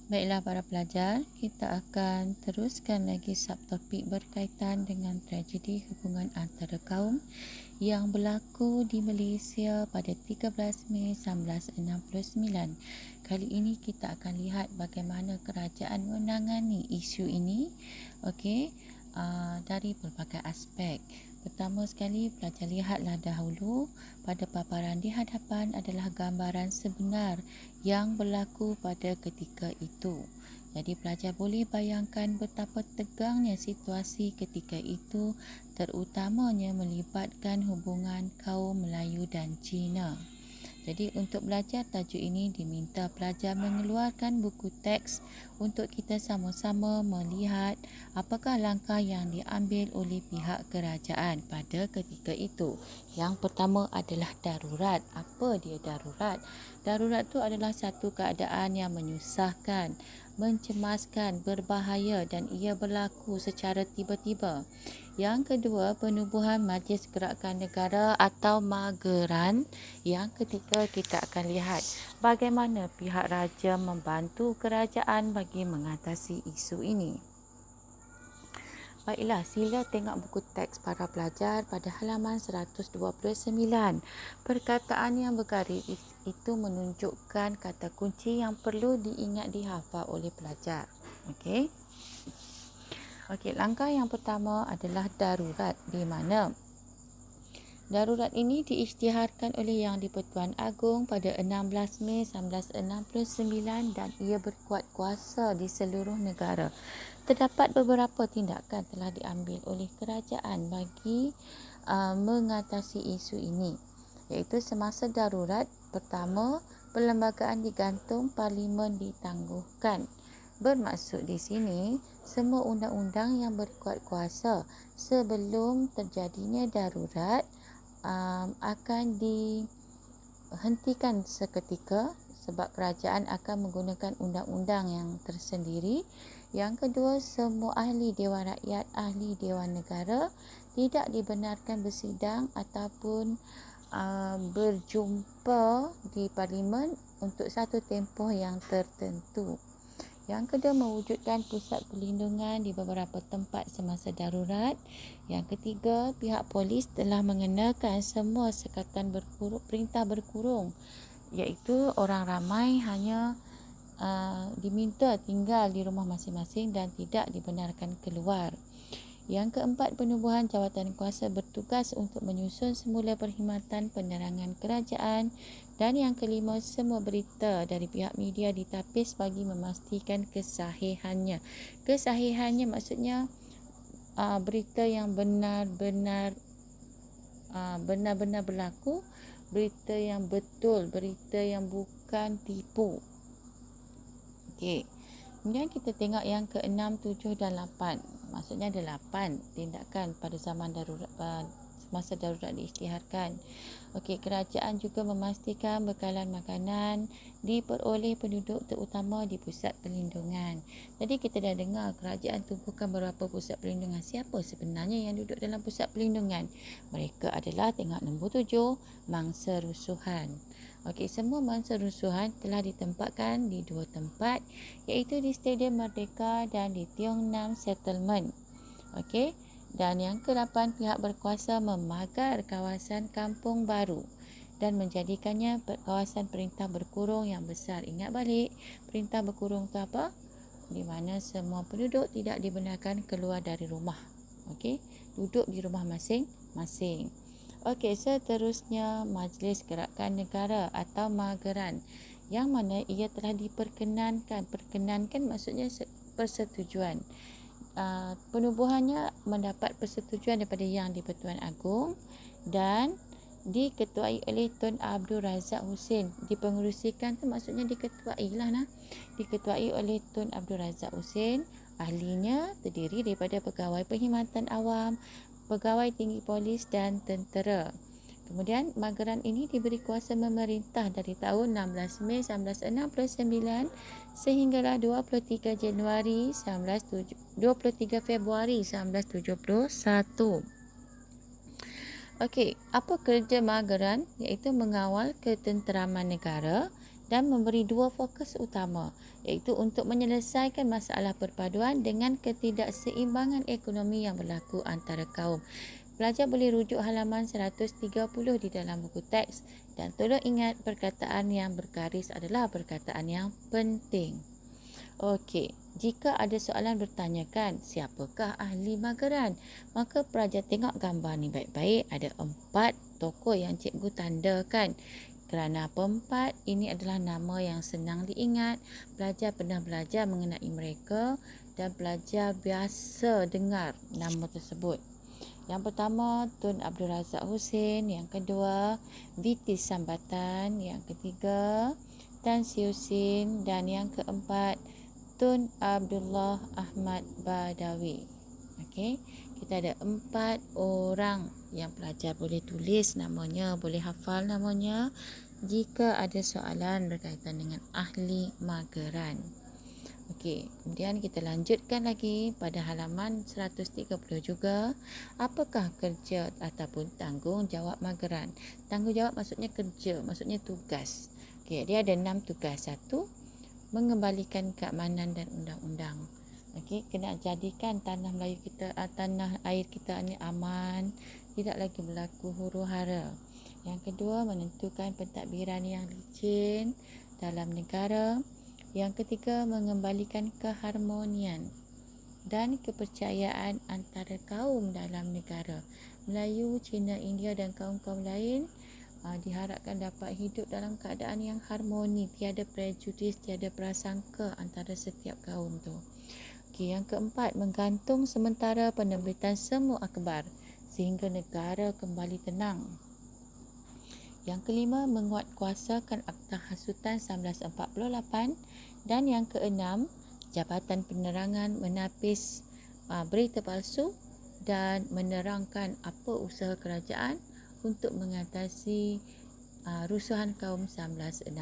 Baiklah para pelajar, kita akan teruskan lagi subtopik berkaitan dengan tragedi hubungan antara kaum yang berlaku di Malaysia pada 13 Mei 1969. Kali ini kita akan lihat bagaimana kerajaan menangani isu ini, dari pelbagai aspek. Pertama sekali, pelajar lihatlah dahulu pada paparan di hadapan adalah gambaran sebenar yang berlaku pada ketika itu. Jadi pelajar boleh bayangkan betapa tegangnya situasi ketika itu, terutamanya melibatkan hubungan kaum Melayu dan Cina. Jadi untuk belajar tajuk ini diminta pelajar mengeluarkan buku teks untuk kita sama-sama melihat apakah langkah yang diambil oleh pihak kerajaan pada ketika itu. Yang pertama adalah darurat. Apa dia darurat? Darurat itu adalah satu keadaan yang menyusahkan, mencemaskan, berbahaya dan ia berlaku secara tiba-tiba. Yang kedua, penubuhan Majlis Gerakan Negara atau Mageran. Yang ketiga, kita akan lihat bagaimana pihak raja membantu kerajaan bagi mengatasi isu ini. Baiklah, sila tengok buku teks para pelajar pada halaman 129. Perkataan yang bergaris itu menunjukkan kata kunci yang perlu diingat dihafal oleh pelajar. Okey, langkah yang pertama adalah darurat, di mana darurat ini diisytiharkan oleh Yang di-Pertuan Agong pada 16 Mei 1969 dan ia berkuat kuasa di seluruh negara. Terdapat beberapa tindakan telah diambil oleh kerajaan bagi mengatasi isu ini, iaitu semasa darurat. Pertama, perlembagaan digantung, parlimen ditangguhkan. Bermaksud di sini, semua undang-undang yang berkuat kuasa sebelum terjadinya darurat akan dihentikan seketika sebab kerajaan akan menggunakan undang-undang yang tersendiri. Yang kedua, semua ahli Dewan Rakyat, ahli Dewan Negara tidak dibenarkan bersidang ataupun berjumpa di parlimen untuk satu tempoh yang tertentu. Yang kedua, mewujudkan pusat perlindungan di beberapa tempat semasa darurat. Yang ketiga, pihak polis telah mengenakan semua sekatan perintah berkurung, iaitu orang ramai hanya diminta tinggal di rumah masing-masing dan tidak dibenarkan keluar. Yang keempat, penubuhan jawatan kuasa bertugas untuk menyusun semula perkhidmatan penerangan kerajaan. Dan yang kelima, semua berita dari pihak media ditapis bagi memastikan kesahihannya. Kesahihannya maksudnya berita yang benar-benar berlaku, berita yang betul, berita yang bukan tipu. Kemudian kita tengok yang ke-6, 7 dan 8. Maksudnya ada 8 tindakan pada zaman darurat, masa darurat diisytiharkan. Kerajaan juga memastikan bekalan makanan diperoleh penduduk terutama di pusat perlindungan. Jadi kita dah dengar kerajaan tubuhkan beberapa pusat perlindungan. Siapa sebenarnya yang duduk dalam pusat perlindungan? Mereka adalah, tengok nombor 7, mangsa rusuhan. Semua mangsa rusuhan telah ditempatkan di 2 tempat, iaitu di Stadium Merdeka dan di Tiong Nam Settlement. Dan yang ke-8, pihak berkuasa memagar kawasan Kampung Baru dan menjadikannya kawasan perintah berkurung yang besar. Ingat balik, perintah berkurung itu apa? Di mana semua penduduk tidak dibenarkan keluar dari rumah. Duduk di rumah masing-masing. Seterusnya, Majlis Gerakan Negara atau Mageran, yang mana ia telah diperkenankan. Perkenankan maksudnya persetujuan. Penubuhannya mendapat persetujuan daripada Yang di-Pertuan Agong dan diketuai oleh Tun Abdul Razak Husin. Dipengerusikan tu maksudnya diketuai oleh Tun Abdul Razak Husin. Ahlinya terdiri daripada pegawai perkhidmatan awam, pegawai tinggi polis dan tentera. Kemudian Mageran ini diberi kuasa memerintah dari tahun 16 Mei 1969 sehinggalah 23 Februari 1971. Apa kerja Mageran? Iaitu mengawal ketenteraman negara dan memberi dua fokus utama, iaitu untuk menyelesaikan masalah perpaduan dengan ketidakseimbangan ekonomi yang berlaku antara kaum. Pelajar boleh rujuk halaman 130 di dalam buku teks dan tolong ingat perkataan yang bergaris adalah perkataan yang penting. Okey, jika ada soalan bertanyakan siapakah ahli mageran, maka pelajar tengok gambar ni baik-baik. Ada 4 tokoh yang cikgu tandakan. Kerana apa 4? Ini adalah nama yang senang diingat. Pelajar pernah belajar mengenai mereka dan pelajar biasa dengar nama tersebut. Yang pertama, Tun Abdul Razak Hussein. Yang kedua, Vitis Sambatan. Yang ketiga, Tan Siew Sin. Dan yang keempat, Tun Abdullah Ahmad Badawi. Okey, kita ada 4 orang yang pelajar boleh tulis namanya, boleh hafal namanya jika ada soalan berkaitan dengan ahli mageran. Okey, kemudian kita lanjutkan lagi pada halaman 130 juga. Apakah kerja ataupun tanggungjawab mageran? Tanggungjawab maksudnya kerja, maksudnya tugas. Okey, dia ada 6 tugas. 1, mengembalikan keamanan dan undang-undang. Okey, kena jadikan tanah Melayu kita, tanah air kita ni aman, tidak lagi berlaku huru-hara. Yang kedua, menentukan pentadbiran yang licin dalam negara. Yang ketiga, mengembalikan keharmonian dan kepercayaan antara kaum dalam negara. Melayu, Cina, India dan kaum-kaum lain diharapkan dapat hidup dalam keadaan yang harmoni, tiada prejudis, tiada prasangka antara setiap kaum tu. Okey, yang keempat, menggantung sementara penerbitan semua akhbar sehingga negara kembali tenang. Yang kelima, menguatkuasakan Akta Hasutan 1948 dan yang keenam, Jabatan Penerangan menapis berita palsu dan menerangkan apa usaha kerajaan untuk mengatasi rusuhan kaum 1969.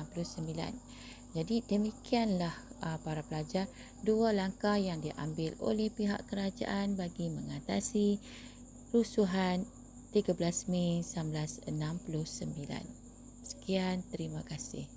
Jadi demikianlah para pelajar 2 langkah yang diambil oleh pihak kerajaan bagi mengatasi rusuhan 13 Mei 1969. Sekian, terima kasih.